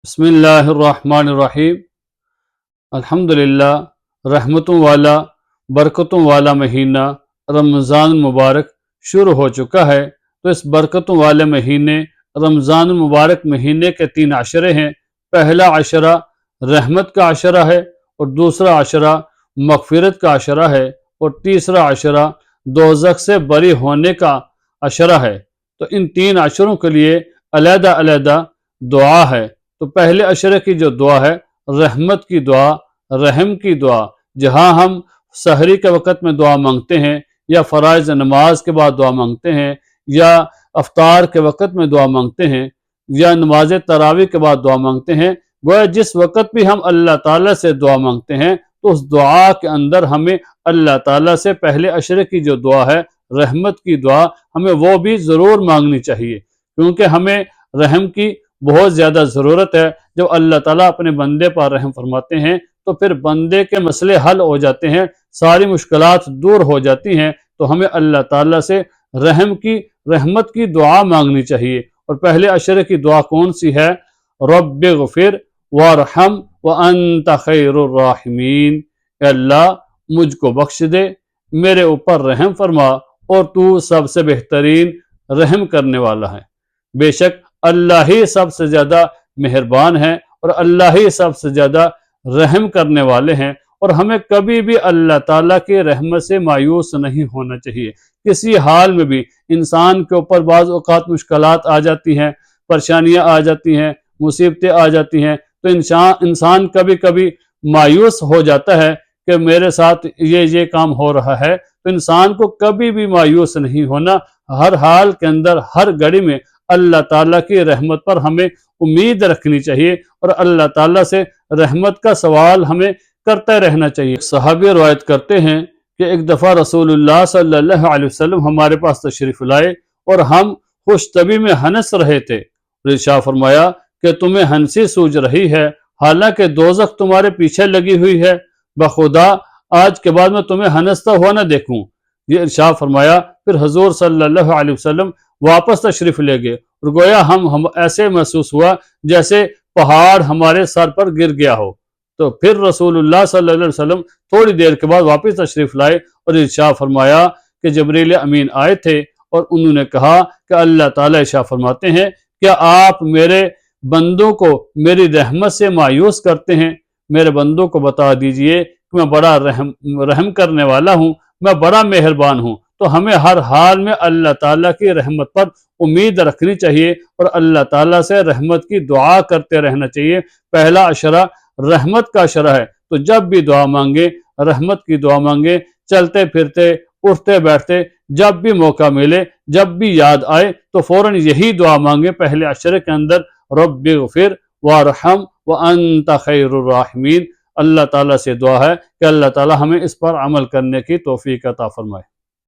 بسم اللہ الرحمن الرحیم۔ الحمدللہ، رحمتوں والا برکتوں والا مہینہ رمضان المبارک شروع ہو چکا ہے۔ تو اس برکتوں والے مہینے رمضان المبارک مہینے کے 3 عشرے ہیں۔ پہلا عشرہ رحمت کا عشرہ ہے، اور دوسرا عشرہ مغفرت کا عشرہ ہے، اور تیسرا عشرہ دوزخ سے بری ہونے کا عشرہ ہے۔ تو ان 3 عشروں کے لیے علیحدہ علیحدہ دعا ہے۔ تو پہلے عشرے کی جو دعا ہے رحمت کی دعا، رحم کی دعا، جہاں ہم سحری کے وقت میں دعا مانگتے ہیں، یا فرائض نماز کے بعد دعا مانگتے ہیں، یا افطار کے وقت میں دعا مانگتے ہیں، یا نماز تراویح کے بعد دعا مانگتے ہیں، گویا جس وقت بھی ہم اللہ تعالیٰ سے دعا مانگتے ہیں تو اس دعا کے اندر ہمیں اللہ تعالیٰ سے پہلے عشرے کی جو دعا ہے رحمت کی دعا، ہمیں وہ بھی ضرور مانگنی چاہیے، کیونکہ ہمیں رحم کی بہت زیادہ ضرورت ہے۔ جب اللہ تعالیٰ اپنے بندے پر رحم فرماتے ہیں تو پھر بندے کے مسئلے حل ہو جاتے ہیں، ساری مشکلات دور ہو جاتی ہیں۔ تو ہمیں اللہ تعالیٰ سے رحمت کی دعا مانگنی چاہیے۔ اور پہلے عشرے کی دعا کون سی ہے؟ رب اغفر وارحم وانت خیر الراحمین، اے اللہ مجھ کو بخش دے، میرے اوپر رحم فرما، اور تو سب سے بہترین رحم کرنے والا ہے۔ بے شک اللہ ہی سب سے زیادہ مہربان ہے، اور اللہ ہی سب سے زیادہ رحم کرنے والے ہیں۔ اور ہمیں کبھی بھی اللہ تعالیٰ کی رحمت سے مایوس نہیں ہونا چاہیے۔ کسی حال میں بھی انسان کے اوپر بعض اوقات مشکلات آ جاتی ہیں، پریشانیاں آ جاتی ہیں، مصیبتیں آ جاتی ہیں، تو انسان کبھی کبھی مایوس ہو جاتا ہے کہ میرے ساتھ یہ کام ہو رہا ہے۔ تو انسان کو کبھی بھی مایوس نہیں ہونا، ہر حال کے اندر ہر گھڑی میں اللہ تعالیٰ کی رحمت پر ہمیں امید رکھنی چاہیے، اور اللہ تعالیٰ سے رحمت کا سوال ہمیں کرتے رہنا چاہیے۔ صحابی روایت کرتے ہیں کہ ایک دفعہ رسول اللہ صلی اللہ علیہ وسلم ہمارے پاس تشریف لائے، اور ہم خوش طبی میں ہنس رہے تھے۔ ارشاد فرمایا کہ تمہیں ہنسی سوج رہی ہے، حالانکہ دوزخ تمہارے پیچھے لگی ہوئی ہے، بخدا آج کے بعد میں تمہیں ہنستا ہوا نہ دیکھوں۔ یہ ارشاد فرمایا۔ پھر حضور صلی اللہ علیہ وسلم واپس تشریف لے گئے، اور گویا ہم ایسے محسوس ہوا جیسے پہاڑ ہمارے سر پر گر گیا ہو۔ تو پھر رسول اللہ صلی اللہ علیہ وسلم تھوڑی دیر کے بعد واپس تشریف لائے، اور ارشاد فرمایا کہ جبریل امین آئے تھے، اور انہوں نے کہا کہ اللہ تعالیٰ ارشاد فرماتے ہیں، کیا آپ میرے بندوں کو میری رحمت سے مایوس کرتے ہیں؟ میرے بندوں کو بتا دیجئے کہ میں بڑا رحم کرنے والا ہوں، میں بڑا مہربان ہوں۔ تو ہمیں ہر حال میں اللہ تعالیٰ کی رحمت پر امید رکھنی چاہیے، اور اللہ تعالیٰ سے رحمت کی دعا کرتے رہنا چاہیے۔ پہلا عشرہ رحمت کا عشرہ ہے، تو جب بھی دعا مانگے رحمت کی دعا مانگے، چلتے پھرتے اٹھتے بیٹھتے، جب بھی موقع ملے، جب بھی یاد آئے تو فوراً یہی دعا مانگے پہلے عشرے کے اندر، رب اغفر وارحم وانت خیر الراحمین۔ اللہ تعالیٰ سے دعا ہے کہ اللہ تعالیٰ ہمیں اس پر عمل کرنے کی توفیق عطا فرمائے۔